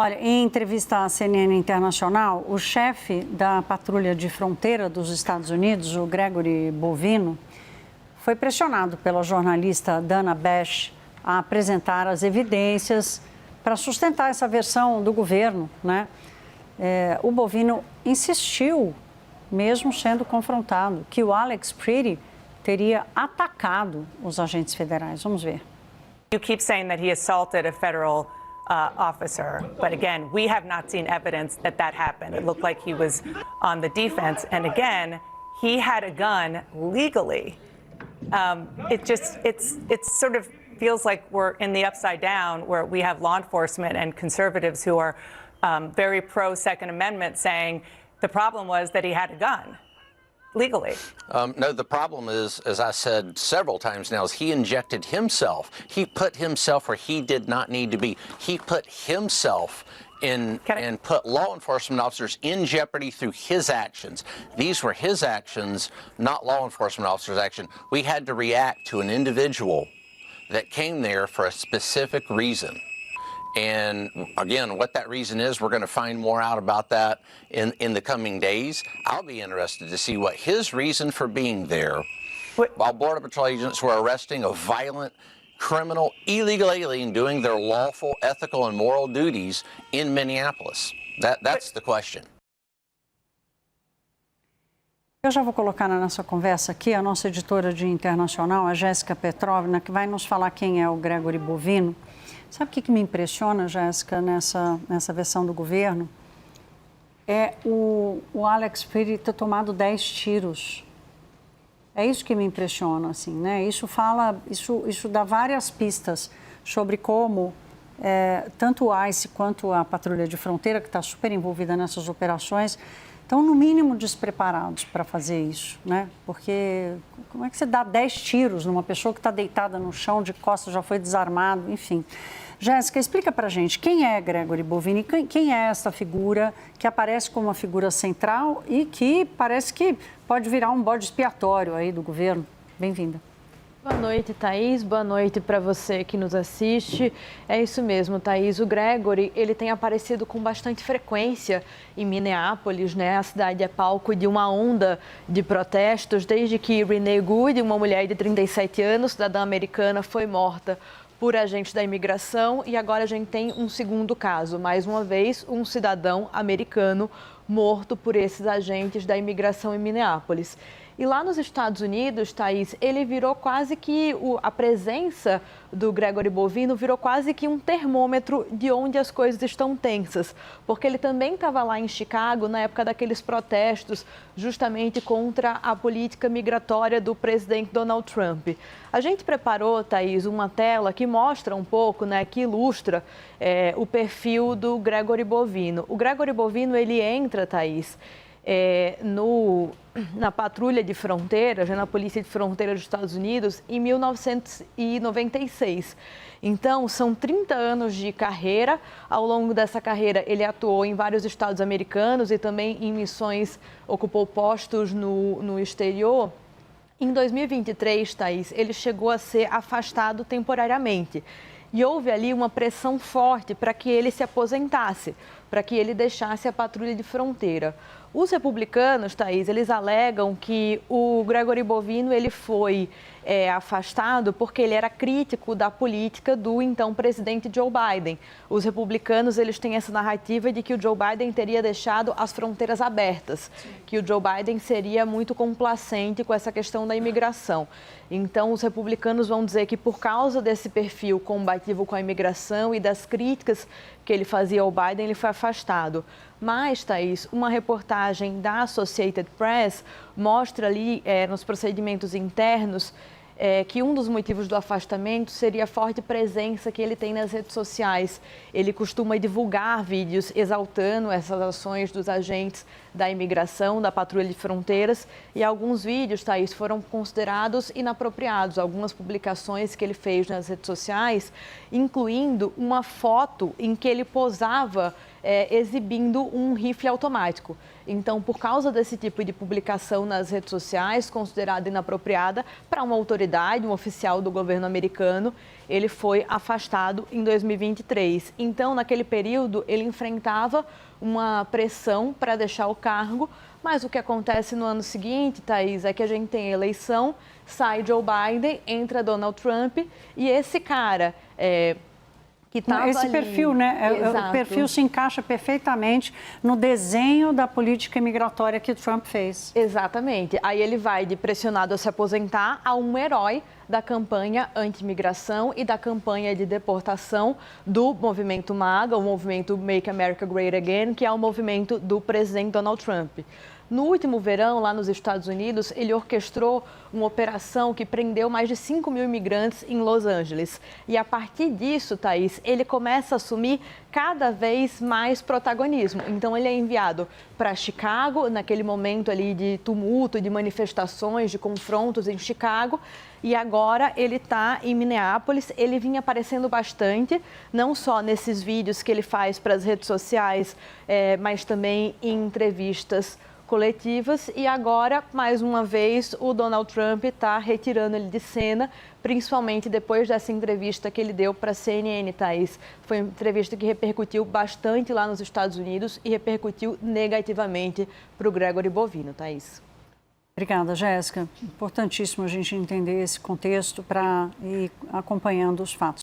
Olha, em entrevista à CNN Internacional, o chefe da patrulha de fronteira dos Estados Unidos, o Gregory Bovino, foi pressionado pela jornalista Dana Bash a apresentar as evidências para sustentar essa versão do governo, né? O Bovino insistiu, mesmo sendo confrontado, que o Alex Pretty teria atacado os agentes federais. Vamos ver. You keep saying that he assaulted a federal officer, but again, we have not seen evidence that that happened. It looked like he was on the defense, and again, he had a gun legally. It sort of feels like we're in the upside down, where we have law enforcement and conservatives who are very pro Second Amendment saying the problem was that he had a gun legally. No, the problem is, as I said several times now, is he injected himself. He put himself where he did not need to be. He put himself in and put law enforcement officers in jeopardy through his actions. These were his actions, not law enforcement officers' action. We had to react to an individual that came there for a specific reason. And again, what that reason is, we're going to find more out about that in the coming days. I'll be interested to see what his reason for being there, while Border Patrol agents were arresting a violent criminal illegal alien doing their lawful, ethical, and moral duties in Minneapolis. That's the question. Eu já vou colocar na nossa conversa aqui a nossa editora de internacional, a Jéssica Petrovna, que vai nos falar quem é o Gregory Bovino. Sabe o que me impressiona, Jéssica, nessa versão do governo? É o Alex Pretty ter tomado 10 tiros. É isso que me impressiona, assim, né? Isso dá várias pistas sobre como tanto o ICE quanto a Patrulha de Fronteira, que está super envolvida nessas operações, estão, no mínimo, despreparados para fazer isso, né? Porque como é que você dá 10 tiros numa pessoa que está deitada no chão, de costas, já foi desarmado, enfim. Jéssica, explica para a gente quem é Gregory Bovino, quem é essa figura que aparece como uma figura central e que parece que pode virar um bode expiatório aí do governo. Bem-vinda. Boa noite, Thaís. Boa noite para você que nos assiste. É isso mesmo, Thaís. O Gregory, ele tem aparecido com bastante frequência em Minneapolis, né? A cidade é palco de uma onda de protestos desde que Renee Good, uma mulher de 37 anos, cidadã americana, foi morta por agentes da imigração, e agora a gente tem um segundo caso. Mais uma vez, um cidadão americano morto por esses agentes da imigração em Minneapolis. E lá nos Estados Unidos, Thaís, ele virou quase que a presença do Gregory Bovino virou quase que um termômetro de onde as coisas estão tensas, porque ele também estava lá em Chicago na época daqueles protestos justamente contra a política migratória do presidente Donald Trump. A gente preparou, Thaís, uma tela que mostra um pouco, né, que ilustra o perfil do Gregory Bovino. O Gregory Bovino, ele entra, Thaís, na patrulha de fronteira, já na Polícia de Fronteira dos Estados Unidos, em 1996. Então, são 30 anos de carreira. Ao longo dessa carreira, ele atuou em vários estados americanos e também em missões, ocupou postos no exterior. Em 2023, Thaís, ele chegou a ser afastado temporariamente. E houve ali uma pressão forte para que ele se aposentasse, para que ele deixasse a patrulha de fronteira. Os republicanos, Thaís, eles alegam que o Gregory Bovino ele foi afastado porque ele era crítico da política do então presidente Joe Biden. Os republicanos eles têm essa narrativa de que o Joe Biden teria deixado as fronteiras abertas, que o Joe Biden seria muito complacente com essa questão da imigração. Então, os republicanos vão dizer que por causa desse perfil combativo com a imigração e das críticas que ele fazia ao Biden, ele foi afastado. Mas, Thaís, uma reportagem da Associated Press mostra ali, nos procedimentos internos, que um dos motivos do afastamento seria a forte presença que ele tem nas redes sociais. Ele costuma divulgar vídeos exaltando essas ações dos agentes da imigração, da patrulha de fronteiras, e alguns vídeos, Thaís, foram considerados inapropriados. Algumas publicações que ele fez nas redes sociais, incluindo uma foto em que ele posava exibindo um rifle automático. Então, por causa desse tipo de publicação nas redes sociais, considerada inapropriada para uma autoridade, um oficial do governo americano, ele foi afastado em 2023. Então, naquele período, ele enfrentava uma pressão para deixar o cargo, mas o que acontece no ano seguinte, Thaís, é que a gente tem eleição, sai Joe Biden, entra Donald Trump e esse cara que estava esse perfil, né? O perfil se encaixa perfeitamente no desenho da política imigratória que Trump fez. Exatamente. Aí ele vai de pressionado a se aposentar a um herói da campanha anti-imigração e da campanha de deportação do movimento MAGA, o movimento Make America Great Again, que é o movimento do presidente Donald Trump. No último verão, lá nos Estados Unidos, ele orquestrou uma operação que prendeu mais de 5 mil imigrantes em Los Angeles. E a partir disso, Thaís, ele começa a assumir cada vez mais protagonismo. Então, ele é enviado para Chicago, naquele momento ali de tumulto, de manifestações, de confrontos em Chicago. E agora ele está em Minneapolis. Ele vinha aparecendo bastante, não só nesses vídeos que ele faz para as redes sociais, mas também em entrevistas coletivas. E agora, mais uma vez, o Donald Trump está retirando ele de cena, principalmente depois dessa entrevista que ele deu para a CNN, Thaís. Foi uma entrevista que repercutiu bastante lá nos Estados Unidos e repercutiu negativamente para o Gregory Bovino, Thaís. Obrigada, Jéssica. Importantíssimo a gente entender esse contexto para ir acompanhando os fatos.